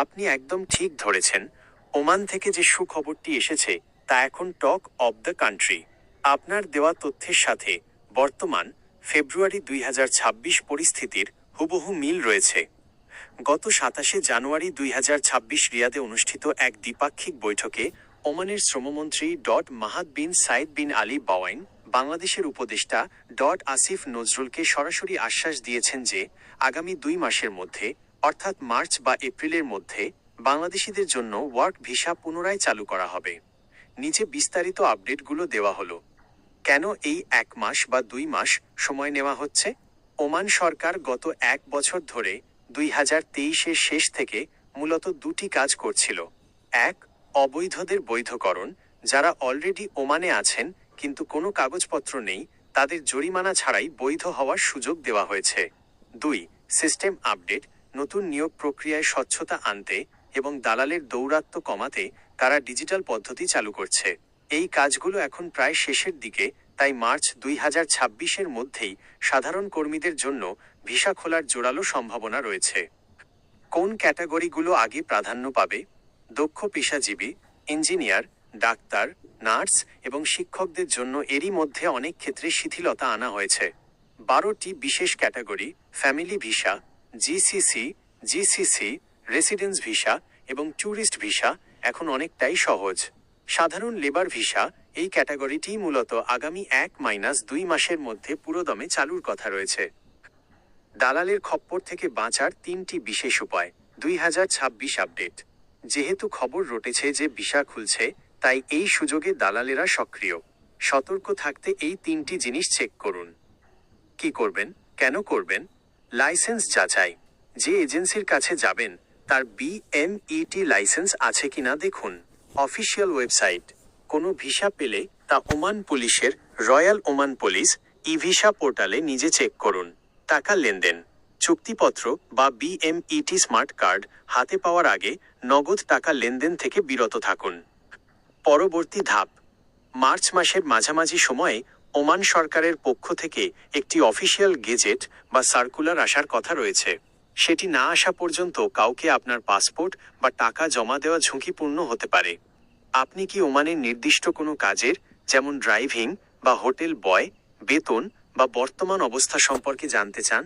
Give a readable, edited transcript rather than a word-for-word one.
আপনি একদম ঠিক ধরেছেন। ওমান থেকে যে সুখবরটি এসেছে তা এখন টক অব দ্য কান্ট্রি। আপনার দেওয়া তথ্যের সাথে বর্তমান ফেব্রুয়ারি 2026 পরিস্থিতির হুবহু মিল রয়েছে। গত 27 জানুয়ারি 2026 রিয়াদে অনুষ্ঠিত এক দ্বিপাক্ষিক বৈঠকে ওমানের শ্রমমন্ত্রী মাহাদ বিন সাইদ বিন আলী বাওয়াইন বাংলাদেশের উপদেষ্টা আসিফ নজরুলকে সরাসরি আশ্বাস দিয়েছেন যে আগামী 2 মাসের মধ্যে, অর্থাৎ মার্চ বা এপ্রিলের মধ্যে বাংলাদেশিদের জন্য ওয়ার্ক ভিসা পুনরায় চালু করা হবে। নিচে বিস্তারিত আপডেটগুলো দেওয়া হলো। কেন এই 1 মাস বা 2 মাস সময় নেওয়া হচ্ছে? ওমান সরকার গত 1 বছর ধরে 2023-এর শেষ থেকে মূলত 2টি কাজ করছিল। 1. অবৈধদের বৈধকরণ, যারা অলরেডি ওমানে আছেন কিন্তু কোনো কাগজপত্র নেই, তাদের জরিমানা ছাড়াই বৈধ হওয়ার সুযোগ দেওয়া হয়েছে। 2. সিস্টেম আপডেট, নতুন নিয়োগ প্রক্রিয়ায় স্বচ্ছতা আনতে এবং দালালের দৌরাত্ম্য কমাতে তারা ডিজিটাল পদ্ধতি চালু করছে। এই কাজগুলো এখন প্রায় শেষের দিকে, তাই মার্চ 2026-এর মধ্যেই সাধারণ কর্মীদের জন্য ভিসা খোলার জোরালো সম্ভাবনা রয়েছে। কোন ক্যাটাগরিগুলো আগে প্রাধান্য পাবে? দক্ষ পেশাজীবী, ইঞ্জিনিয়ার, ডাক্তার, নার্স এবং শিক্ষকদের জন্য এরই মধ্যে অনেক ক্ষেত্রে শিথিলতা আনা হয়েছে। 12টি বিশেষ category, family visa, GCC, residence visa এবং ট্যুরিস্ট ভিসা এখন অনেকটাই সহজ। সাধারণ লেবার ভিসা, এই ক্যাটাগরিটি মূলত আগামী 1-2 মাসের মধ্যে পুরোদমে চালুর কথা রয়েছে। দালালের খপ্পর থেকে বাঁচার 3টি বিশেষ উপায়। 2026 আপডেট। যেহেতু খবর রটেছে যে ভিসা খুলছে, তাই এই সুযোগে দালালেরা সক্রিয়। সতর্ক থাকতে এই 3টি জিনিস চেক করুন। কি করবেন? কেন করবেন? লাইসেন্স যাচাই। যে এজেন্সির কাছে যাবেন তার BMET লাইসেন্স আছে কিনা দেখুন। Official website. কোনো ভিসা পেলে তা ওমান পুলিশের রয়্যাল ওমান পুলিশ ই-ভিসা পোর্টালে নিজে চেক করুন। টাকা লেনদেন। চুক্তিপত্র বা BMET স্মার্ট কার্ড হাতে পাওয়ার আগে নগদ টাকা লেনদেন থেকে বিরত থাকুন। পরবর্তী ধাপ। মার্চ মাসের মাঝামাঝি সময়ে ওমান সরকারের পক্ষ থেকে একটি অফিসিয়াল গেজেট বা সার্কুলার আসার কথা রয়েছে। সেটি না আসা পর্যন্ত কাউকে আপনার পাসপোর্ট বা টাকা জমা দেওয়া ঝুঁকিপূর্ণ হতে পারে। আপনি কি ওমানের নির্দিষ্ট কোনো কাজের, যেমন ড্রাইভিং বা হোটেল বয়, বেতন বা বর্তমান অবস্থা সম্পর্কে জানতে চান?